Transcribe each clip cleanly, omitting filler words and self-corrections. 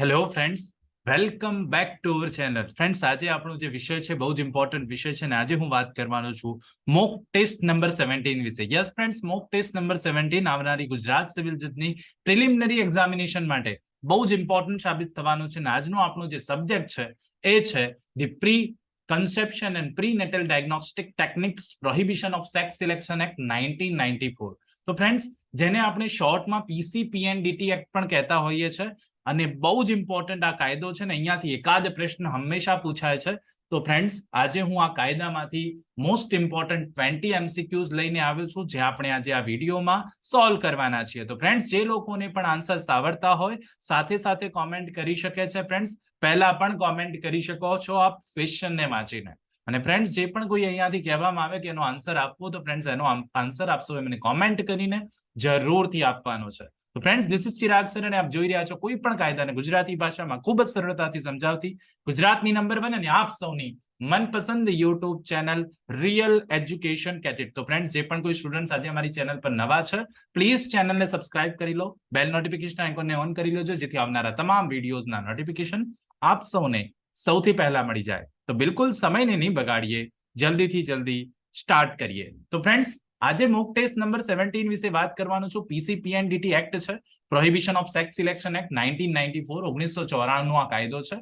Hello friends, welcome back to our channel. Friends, આજે આપણો જે વિષય છે બહુ જ ઇમ્પોર્ટન્ટ વિષય છે અને આજે હું વાત કરવાનો છું મોક ટેસ્ટ નંબર 17 વિશે. Yes friends, mock test number 17 આવનારી ગુજરાત સિવિલ જજની પ્રિલિમિનરી એક્ઝામિનેશન માટે બહુ જ ઇમ્પોર્ટન્ટ સાબિત થવાનું છે અને આજનો આપણો જે સબ્જેક્ટ છે એ છે the preconception and prenatal diagnostic techniques prohibition of sex selection act 1994. તો ફ્રેન્ડ્સ, જેને આપણે શોર્ટમાં પીસીપીએનડીટી એક્ટ પણ કહેતા હોઈએ છીએ અને બહુ જ ઇમ્પોર્ટન્ટ આ કાયદો છે ને અહીંયાથી એકાદ પ્રશ્ન હંમેશા પૂછાય છે. તો ફ્રેન્ડ્સ, આજે હું આ કાયદામાંથી મોસ્ટ ઇમ્પોર્ટન્ટ 20 એમસીક્યુઝ લઈને આવ્યો છું જે આપણે આજે આ વિડીયોમાં સોલ્વ કરવાના છીએ. તો ફ્રેન્ડ્સ, જે લોકોને પણ આન્સર્સ આવડતા હોય સાથે સાથે કોમેન્ટ કરી શકે છે. ફ્રેન્ડ્સ, પહેલા પણ કોમેન્ટ કરી શકો છો આપ ક્વેશ્ચનને વાંચીને. અને ફ્રેન્ડ્સ, જે પણ કોઈ અહીંયાથી કહેવામાં આવે કે એનો આન્સર આપવો તો ફ્રેન્ડ્સ એનો આન્સર આપશો એ મને કોમેન્ટ કરીને જરૂરથી આપવાનો છે. તો friends, this is Chirag sir અને આપ જોઈ રહ્યા છો કોઈ પણ કાયદાને ગુજરાતી ભાષામાં ખૂબ જ સરળતાથી સમજાવતી ગુજરાતની નંબર 1 અને આપ સૌની મનપસંદ યુટ્યુબ ચેનલ રિયલ એજ્યુકેશન કેચિટ. તો ફ્રેન્ડ્સ, જે પણ કોઈ સ્ટુડન્ટ્સ આજે અમારી ચેનલ પર નવા છે પ્લીઝ ચેનલને સબસ્ક્રાઇબ કરી લો, બેલ નોટિફિકેશન આઇકોનને ઓન કરી લેજો જેથી આવનારા તમામ વિડીયોઝના નોટિફિકેશન આપ સૌને સૌથી પહેલા મળી જાય. તો બિલકુલ સમયને નહીં બગાડીએ, જલ્દીથી જલ્દી સ્ટાર્ટ કરીએ. તો ફ્રેન્ડ્સ, આજે મોક ટેસ્ટ નંબર 17 વિશે વાત કરવાનું છું. પીસીપીએનડીટી એક્ટ છે, prohibition of sex selection act 1994, 1994 નો આ કાયદો છે.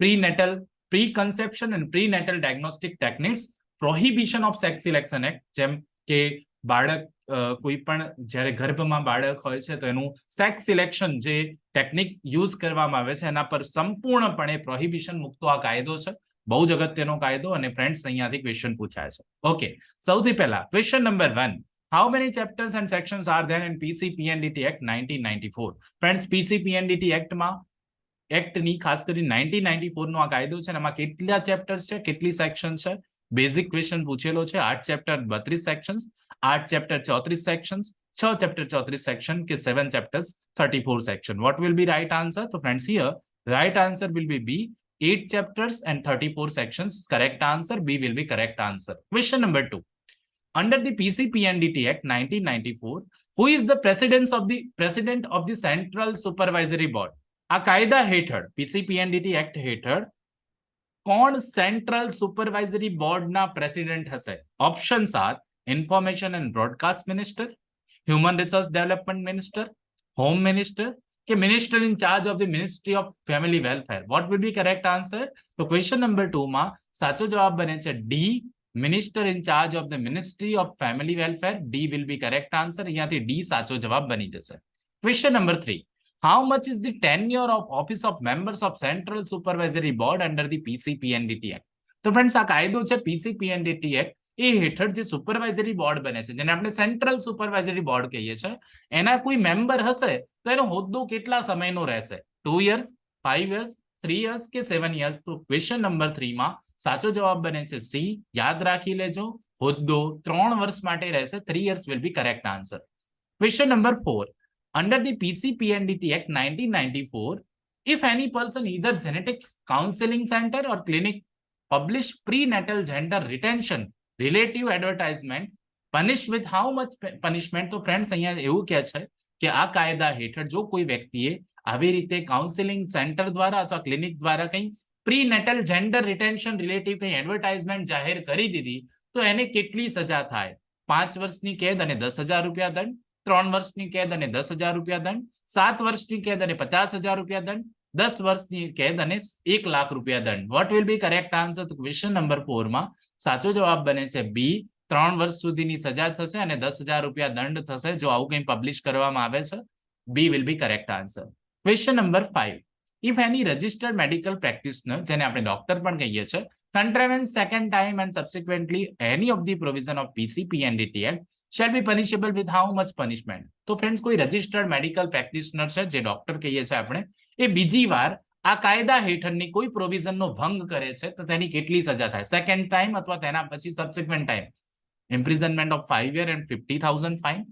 Prenatal preconception and prenatal diagnostic techniques prohibition of sex selection act, જેમ કે બાળક કોઈ પણ જ્યારે ગર્ભમાં બાળક હોય છે તો એનું સેક્સ સિલેક્શન જે ટેકનિક યુઝ કરવામાં આવે છે એના પર સંપૂર્ણપણે પ્રોહિબિશન મૂકતો આ કાયદો છે. બહુ જ અગત્યનો કાયદો અને ફ્રેન્ડ્સ અહીંયાથી ક્વેશ્ચન પૂછાય છે. ઓકે, સૌથી પહેલા question number 1, how many chapters and sections are there in PCPNDT Act 1994? Friends, PCPNDT એક્ટમાં એક્ટની ખાસ કરી 1994 નો આ કાયદો છે એમાં કેટલા ચેપ્ટર્સ છે, કેટલી સેક્શન છે? બેઝિક ક્વેશ્ચન પૂછેલો છે. 8 chapter 32 sections, 8 chapter 34 sections, 6 chapter 34 section કે 7 chapters 34 section. What will be right answer? So friends, here right answer will be B, 8 chapters and 34 sections. Correct answer B will be correct answer. Question number 2, under the PCPNDT Act 1994, who is the president of the Central Supervisory Board? આ કાયદા હેઠળ PCPNDT act હેઠળ કોણ central supervisory બોર્ડના president હશે? Options are information and broadcast minister, human resource development minister, home minister કે minister in charge of the ministry of family welfare. What will be correct answer? તો question number 2 માં સાચો જવાબ બને છે D, minister in charge of the ministry of family welfare. D will be correct answer. અહીંયાથી D સાચો જવાબ બની જશે. Question number 3, how much is the tenure of office of members of Central Supervisory Board under the PCPNDT Act? તો friends, આ કાયદો છે PCPNDT act એ હેઠળ જે સુપરવાઇઝરી બોર્ડ બને છે જેને આપણે સેન્ટ્રલ સુપરવાઇઝરી બોર્ડ કહીએ છીએ એના કોઈ મેમ્બર હશે તો એનો હોદ્દો કેટલા સમયનો રહેશે? 2 years, 5 years, 3 years કે 7 years? તો ક્વેશ્ચન નંબર 3 માં સાચો જવાબ બને છે સી. યાદ રાખી લેજો, હોદ્દો 3 વર્ષ માટે રહેશે. 3 years will be correct answer. Question number 4, under the PCPNDT Act 1994, if any person either genetics counseling center or clinic publish prenatal gender retention relative advertisement, punish with how much punishment? તો friends, અહીંયા એવું કહે છે કે આ કાયદા હેઠળ જો કોઈ વ્યક્તિએ આવી રીતે કાઉન્સેલિંગ સેન્ટર દ્વારા અથવા ક્લિનિક દ્વારા કંઈ પ્રીનેટલ જેન્ડર રિટેન્શન રિલેટિવ કંઈ એડવર્ટાઇઝમેન્ટ જાહેર કરી દીધી તો એને કેટલી સજા થાય? 5 વર્ષની કેદ અને 10,000 રૂપિયા દંડ, 3 વર્ષની કેદ અને 10,000 રૂપિયા દંડ, 7 વર્ષની કેદ અને 50,000 રૂપિયા દંડ, 10 વર્ષની કેદ અને 1 લાખ રૂપિયા દંડ. Vote will be correct answer? તો ક્વેશ્ચન નંબર 4 માં સાચો જવાબ બને છે બી, 3 વર્ષ સુધીની સજા થશે અને 10,000 રૂપિયા દંડ થશે જો આવું કંઈ પબ્લિશ કરવામાં આવે છે. બી will be correct answer. Question number 5, if any registered medical practitioner, જેને આપણે ડોક્ટર પણ કહીએ છીએ, contravenes second time and subsequently any of the provision of PCPNDT Act shall be punishable with how much punishment? તો friends, કોઈ registered medical practitioner છે જે doctor કહીએ છીએ આપણે, એ બીજી વાર આ કાયદા હેઠળની કોઈ પ્રોવિઝનનો ભંગ કરે છે તો તેની કેટલી સજા થાય? સેકન્ડ ટાઈમ અથવા તેના પછી subsequent time imprisonment of 5 years and 50,000 fine,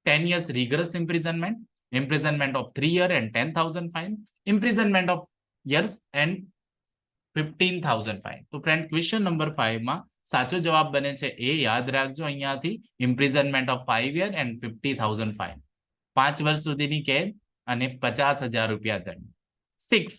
10 years rigorous imprisonment, imprisonment of 3 years and 10,000 fine, imprisonment of years and 15,000 fine. તો ફ્રેન્ડ, ક્વેશ્ચન નંબર 5 માં સાચો જવાબ બને છે એ. યાદ રાખજો અહીંયાથી imprisonment of 5 years and 50,000 fine, 5 વર્ષ સુધીની કેદ અને 50,000 રૂપિયા દંડ. 6.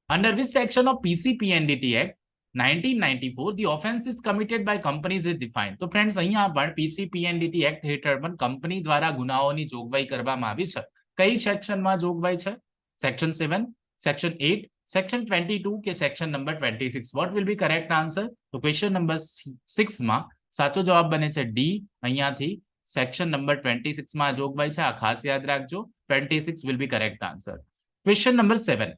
Under which section of PCPNDT Act 1994 the offense is committed by companies is defined? તો ફ્રેન્ડ્સ અહીંયા પણ PCPNDT એક્ટ હેઠળ પણ કંપની દ્વારા ગુનાઓની જોગવાઈ કરવામાં આવી છે. કઈ સેક્શનમાં જોગવાઈ છે? સેક્શન 7, સેક્શન 8, સેક્શન 22 કે section number 26? Vote will be correct answer? તો ક્વેશ્ચન નંબર 6 માં સાચો જવાબ બને છે ડી. અહીંયાથી સેક્શન નંબર 26 માં જોગવાઈ છે, આ ખાસ યાદ રાખજો. 26 will be correct answer. Question number 7.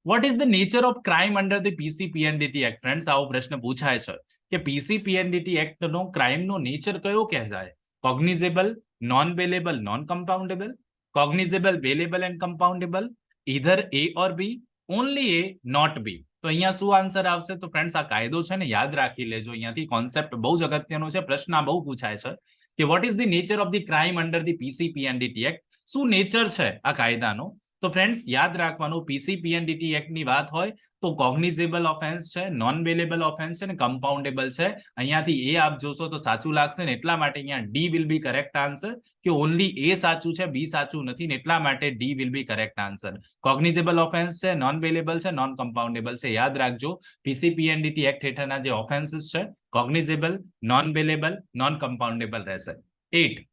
What is the nature of crime under the PCPNDT Act? Friends આવો પ્રશ્ન પૂછાય છે કે PCPNDT એક્ટ નો ક્રાઇમ નો નેચર કયો કહેવાય? Cognizable, non bailable, non compoundable, cognizable, bailable and compoundable, either A or B, only A, not B. તો અહીંયા શું આન્સર આવશે? તો ફ્રેન્ડ્સ આ કાયદો છે ને યાદ રાખી લેજો. અહીંયાથી કોન્સેપ્ટ બહુ જ અગત્યનો છે, પ્રશ્ન બહુ પૂછાય છે કે what is the nature of the crime under the PCPNDT act? શું નેચર છે આ કાયદાનો? તો ફ્રેન્ડ્સ યાદ રાખવાનું, PCPNDT એક્ટ ની વાત હોય તો કોગ્નિઝેબલ ઓફેન્સ છે, નોન બેલેબલ ઓફેન્સ છે ને કમ્પાઉન્ડેબલ છે. અહીંયાથી એ આપ જોશો તો સાચું લાગશે ને એટલા માટે અહીંયા D will be correct answer, કે ઓનલી એ સાચું છે, બી સાચું નથી ને એટલા માટે D will be correct answer. Cognizable offence છે, નોન બેલેબલ છે, નોન કમ્પાઉન્ડેબલ છે. યાદ રાખજો PCPNDT એક્ટ હેઠળના જે ઓફેન્સીસ છે cognizable, non bailable, non compoundable રહેશે. 8.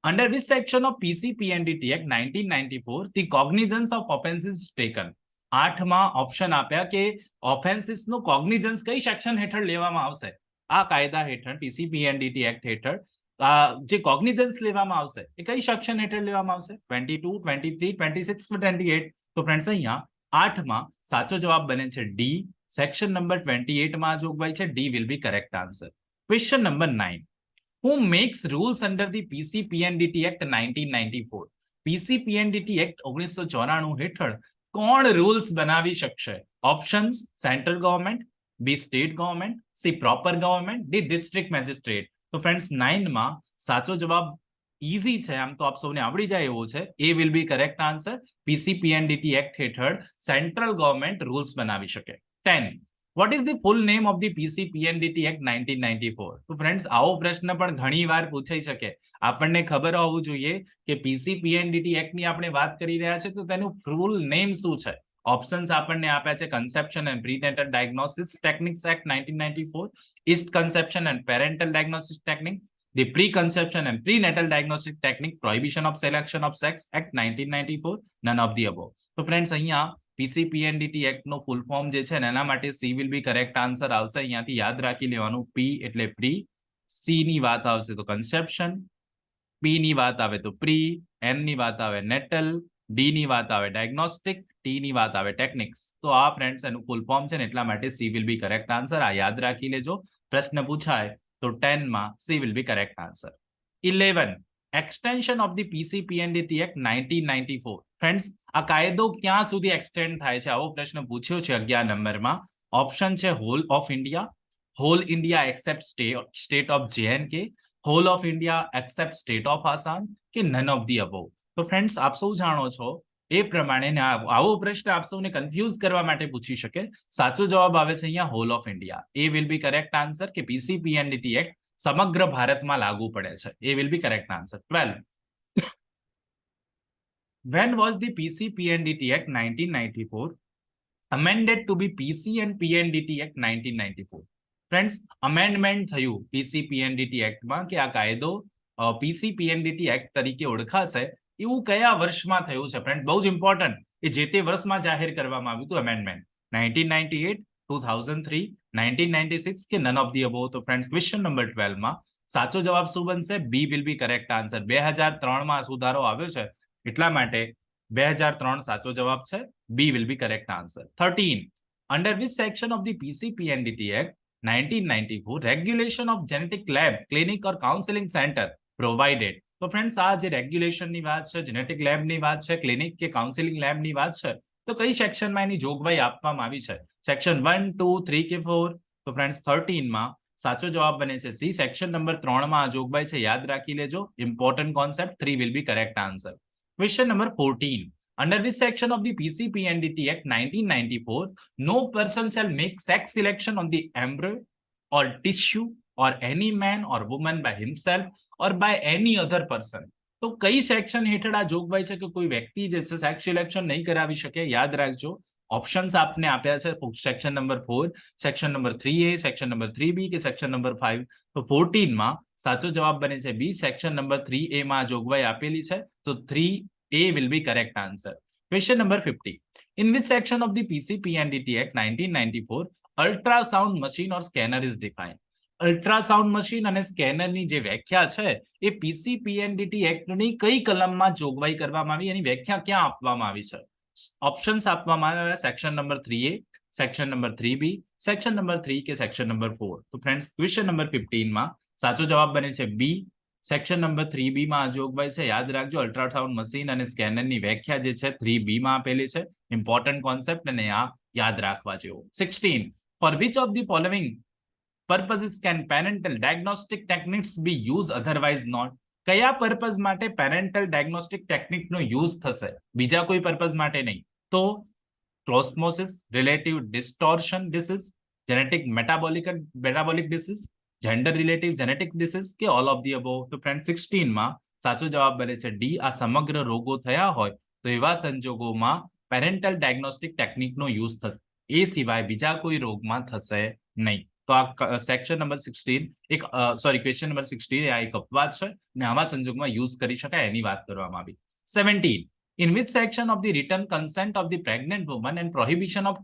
Under which section of PCPNDT Act 1994 the cognizance of offences is taken? 8માં ઓપ્શન આપ્યા કે ઓફેન્સીસ નું કોગ્નિઝન્સ કઈ સેક્શન હેઠળ લેવામાં આવશે? આ કાયદા હેઠળ PCPNDT એક્ટ હેઠળ જે કોગ્નિઝન્સ લેવામાં આવશે એ કઈ સેક્શન હેઠળ લેવામાં આવશે? 22, 23, 26 કે 28? તો ફ્રેન્ડ્સ અહીંયા 8માં સાચો જવાબ બને છે ડી. સેક્શન નંબર 28 માં જોગવાઈ છે. D will be correct answer. Question number 9. Who makes rules under the PCPNDT Act 1994? PCPNDT Act 1994 હેઠળ કોણ રૂલ્સ બનાવી શકશે? Options: central government, B state government, C proper government, D district magistrate? તો friends 9 માં સાચો જવાબ ઈઝી છે, આમ તો આપ સૌને આવડી જાય એવો છે. A will be correct answer. PCPNDT act હેઠળ સેન્ટ્રલ ગવર્મેન્ટ રૂલ્સ બનાવી શકે. 10. What is the full name of the PCPNDT Act 1994? તો ફ્રેન્ડ્સ આવો પ્રશ્ન પણ ઘણી વાર પૂછાઈ શકે. આપણને ખબર હોવું જોઈએ કે PCPNDT એક્ટ ની આપણે વાત કરી રહ્યા છે તો તેનું ફૂલ નેમ શું છે? ઓપ્શન્સ આપણને આપ્યા છે: conception and prenatal diagnosis techniques act 1994, east conception and parental diagnosis technique, the preconception and prenatal diagnostic technique, prohibition of selection of sex act 1994, none of the above. તો ફ્રેન્ડ્સ અહીંયા PCPNDT act નો full form જે છે ને એના માટે C will be correct answer આવશે. અહીંયાથી યાદ રાખી લેવાનું, પી એટલે પ્રી, સી ની વાત આવશે તો કન્સેપ્શન, પી ની વાત આવે તો પ્રી, એન ની વાત આવે નેટલ, ડી ની વાત આવે ડાયગ્નોસ્ટિક, ટી ની વાત આવે ટેકનિક્સ. તો આ ફ્રેન્ડ્સ એનું ફૂલ ફોર્મ છે ને એટલા માટે C will be correct answer. આ યાદ રાખી લેજો, પ્રશ્ન પૂછાય તો 10 માં C will be correct answer. 11. Extension of the PCPNDT Act 1994. Friends આ કાયદો ક્યાં સુધી એક્સટેન્ડ થાય છે આવો પ્રશ્ન પૂછ્યો છે 11 નંબરમાં. ઓપ્શન છે whole of India, whole India except state of JNK, whole of India except state of Assam કે નન ઓફ ધી અબોવ? તો ફ્રેન્ડ્સ આપ સૌ જાણો છો એ પ્રમાણે આવો પ્રશ્ન આપ સૌને કન્ફ્યુઝ કરવા માટે પૂછી શકે. સાચો જવાબ આવે છે અહીંયા whole of India. A will be correct answer, કે PCPNDT એક્ટ સમગ્ર ભારતમાં લાગુ પડે છે. A will be correct answer. 12. When was the PCPNDT Act 1994 amended to be PC and PNDT Act 1994? Friends amendment થયું PCPNDT એક્ટમાં કે આ કાયદો PCPNDT એક્ટ તરીકે ઓળખાશે એવું કયા વર્ષમાં થયું છે? ફ્રેન્ડ બહુ જ ઇમ્પોર્ટન્ટ, એ જે તે વર્ષમાં જાહેર કરવામાં આવ્યું હતું અમેન્ડમેન્ટ. 1998, 2003, 1996 કે નન ઓફ ધી અબોવ? તો ફ્રેન્ડ્સ ક્વેશ્ચન નંબર 12 માં સાચો જવાબ શું બનશે? બી વિલ બી કરેક્ટ આન્સર. 2003 માં સુધારો આવ્યો છે એટલા માટે 2003 સાચો જવાબ છે. બી will be correct answer. 13. Under which section of the PCPNDT Act 1994 regulation of genetic lab, clinic or counseling center provided? તો ફ્રેન્ડ્સ આ જે રેગ્યુલેશનની વાત છે, જેનેટિક લેબની વાત છે, ક્લિનિક કે કાઉન્સિલિંગ લેબની વાત છે, તો કઈ સેક્શનમાં એની જોગવાઈ આપવામાં આવી છે? સેક્શન 1, 2, 3 કે 4? તો ફ્રેન્ડ્સ 13 માં સાચો જવાબ બને છે સી. સેક્શન નંબર 3 માં આ જોગવાઈ છે, યાદ રાખી લેજો. Important concept. 3 will be correct answer. Question number 14. Under which section of the PCPNDT Act 1994 no person shall make sex selection on the embryo or tissue or any man or woman by himself or by any other person? તો કઈ section હેઠળ આ જોગવાઈ છે કે કોઈ વ્યક્તિ જે છે સેક્સ સિલેક્શન નહીં કરાવી શકે? યાદ રાખજો, ઓપ્શન્સ આપને આપ્યા છે section number 4, section number 3A, section number 3B કે સેક્શન નંબર 5. તો 14 માં સાચો જવાબ બને છે બી, સેક્શન નંબર 3A માં જોગવાઈ આપેલી છે, તો 3A will be correct answer. Question number 50. In which section of the PCPNDT Act 1994 ultrasound machine or scanner is defined? Ultrasound machine અને સ્કેનરની જે વ્યાખ્યા છે એ પીસીપીએનડીટી એક્ટની કઈ કલમમાં જોગવાઈ કરવામાં આવી, એની વ્યાખ્યા ક્યાં આપવામાં આવી છે? ઓપ્શન્સ આપવામાં આવ્યા section number 3A, section number 3B, section number 3 કે સેક્શન નંબર 4. તો ફ્રેન્ડ્સ ક્વેશ્ચન નંબર 15 માં સાચો જવાબ બને છે બી, સેક્શન નંબર 3B માં આ જોગવાઈ છે. યાદ રાખજો, અલ્ટ્રાસાઉન્ડ મશીન અને સ્કેનરની વ્યાખ્યા જે છે 3B માં આપેલી છે. ઇમ્પોર્ટન્ટ કોન્સેપ્ટ અને આ યાદ રાખવા જેવો. 16. For which of the following purposes can parental diagnostic techniques be used otherwise not? કયા પર્પઝ માટે પેરેન્ટલ ડાયગ્નોસ્ટિક ટેકનિકનો યુઝ થશે, બીજા કોઈ પર્પઝ માટે નહીં? તો ક્લોસ્મોસિસ, relative distortion disease, genetic metabolic disease, gender relative genetic disease કે ઓલ ઓફ ધી અબોવ? તો ફ્રેન્ડ 16 માં સાચો જવાબ બને છે ડી. આ સમગ્ર રોગો થયા હોય તો એવા સંજોગોમાં પેરેન્ટલ ડાયગ્નોસ્ટિક ટેકનિકનો યુઝ થશે, એ સિવાય બીજા કોઈ રોગમાં થશે નહીં. તો આ સેક્શન નંબર 16 એક ક્વેશ્ચન નંબર 16 આ એક અપવાદ છે અને આવા સંજોગમાં યુઝ કરી શકાય એની વાત કરવામાં આવી. 17. In which section of the written consent of the pregnant woman and prohibition of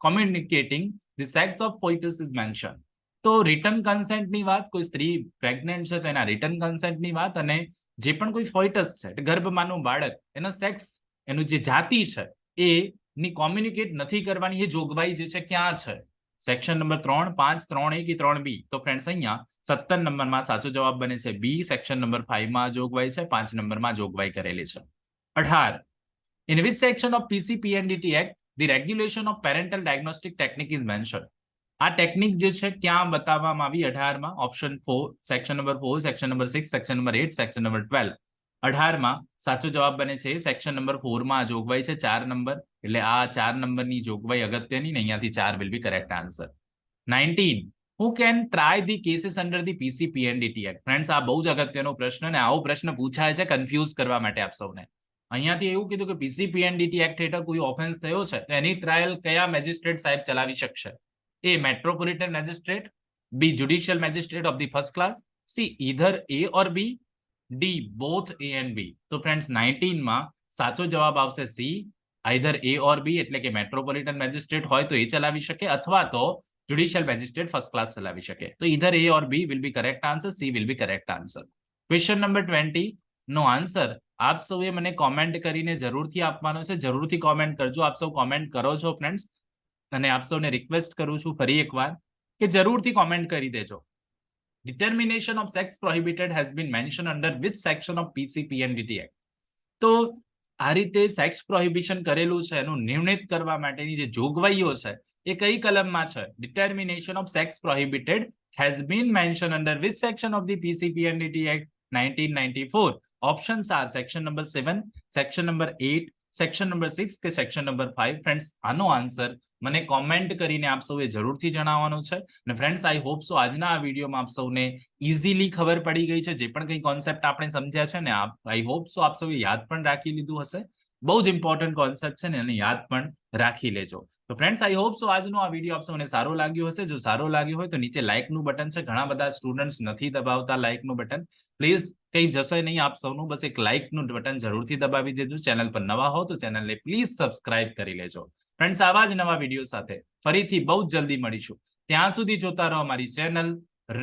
communicating the sex of fetus is mentioned? તો રિટર્ન કન્સેન્ટની વાત, કોઈ સ્ત્રી પ્રેગ્નેન્ટ છે તો એના રિટર્ન કન્સેન્ટની વાત, અને જે પણ કોઈ ફોઇટસ છે ગર્ભમાંનું બાળક, એનો સેક્સ, એનું જે જાતિ છે એ ની કોમ્યુનિકેટ નથી કરવાની, એ જોગવાઈ જે છે ક્યાં છે? સેક્શન નંબર 3, 5, 3A કે 3B? તો ફ્રેન્ડ્સ અહીંયા 17 નંબરમાં સાચો જવાબ બને છે બી, સેક્શન નંબર 5 માં જોગવાઈ છે, 5 નંબરમાં જોગવાઈ કરેલી છે. 18. In which section of PCPNDT Act the regulation of parental diagnostic technique is mentioned? આ ટેકનિક જે છે ક્યાં બતાવવામાં આવી? 18 માં option 4, section number 4, section number 6, section number 8, section number 12. 18 માં સાચો જવાબ બને છે સેક્શન નંબર 4 માં જોગવાઈ છે, 4 નંબર, એટલે આ 4 નંબરની જોગવાઈ અગત્યની ને અહીંયાથી 4 will be correct answer. 19. Who can try the cases under the PCPNDT Act? Friends આ બહુ જ અગત્યનો પ્રશ્ન અને આવો પ્રશ્ન પૂછાય છે કન્ફ્યુઝ કરવા માટે આપ સૌને. અહીંયાથી એવું કીધું કે પીસીપીએનડીટી એક્ટ હેઠળ કોઈ ઓફેન્સ થયો છે તો એની ટ્રાયલ કયા મેજિસ્ટ્રેટ સાહેબ ચલાવી શકશે? A metropolitan magistrate, B judicial magistrate of the first class, C either A or B, D both A and B? તો ફ્રેન્ડ્સ 19 માં સાચો જવાબ આવશે સી, આઈધર એ ઓર બી, એટલે કે મેટ્રોપોલિટન મેજિસ્ટ્રેટ હોય તો એ ચલાવી શકે અથવા તો જ્યુડિશિયલ મેજિસ્ટ્રેટ ફર્સ્ટ ક્લાસ ચલાવી શકે. તો either A or B will be correct answer, C will be correct answer. Question number 20 નો આન્સર આપ સૌએ મને કોમેન્ટ કરીને જરૂરથી આપવાનો છે. જરૂરથી કોમેન્ટ કરજો. આપ સૌ કોમેન્ટ કરો છો ફ્રેન્ડ્સ, અને આપ સૌને રિક્વેસ્ટ કરું છું ફરી એકવાર કે જરૂરથી કોમેન્ટ કરી દેજો. Determination of sex prohibited has been mentioned under which section of PCPNDT Act? તો આ રીતે સેક્સ પ્રોહિબિશન કરેલું છે એનું નિર્ણિત કરવા માટેની જે જોગવાઈઓ છે એ કઈ કલમમાં છે? Determination of sex prohibited has been mentioned under which section of the PCPNDT Act 1994? Options are section number 7, section number 8, section number 6 કે સેક્શન નંબર 5? ફ્રેન્ડ્સ આનો આન્સર મને કોમેન્ટ કરીને આપ સૌએ જરૂરથી જણાવવાનું છે. અને ફ્રેન્ડ્સ આઈ હોપ સો આજના આ વિડીયોમાં આપ સૌને ઇઝીલી ખબર પડી ગઈ છે, જે પણ કંઈ કોન્સેપ્ટ આપણે સમજ્યા છે ને આઈ હોપ સો આપ સૌએ યાદ પણ રાખી લીધું હશે. બહુ જ ઇમ્પોર્ટન્ટ કોન્સેપ્ટ છે ને એને યાદ પણ રાખી લેજો. તો ફ્રેન્ડ્સ આઈ હોપ સો આજનો આ વિડીયો આપ સૌને સારો લાગ્યો હશે. જો સારો લાગ્યો હોય તો નીચે લાઇકનું બટન છે, ઘણા બધા સ્ટુડન્ટ્સ નથી દબાવતા લાઇકનું બટન. પ્લીઝ કંઈ જશે નહીં આપ સૌનું, બસ એક લાઇકનું બટન જરૂરથી દબાવી દેજો. ચેનલ પર નવા હો તો ચેનલને પ્લીઝ સબસ્ક્રાઇબ કરી લેજો. ફ્રેન્ડ્સ આવા જ નવા વિડીયો સાથે ફરીથી બહુ જ જલ્દી મળીશું. ત્યાં સુધી જોતા રહો અમારી channel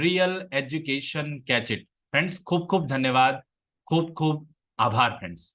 real education catch it. Friends ખૂબ ખૂબ ધન્યવાદ, ખૂબ ખૂબ આભાર ફ્રેન્ડ્સ.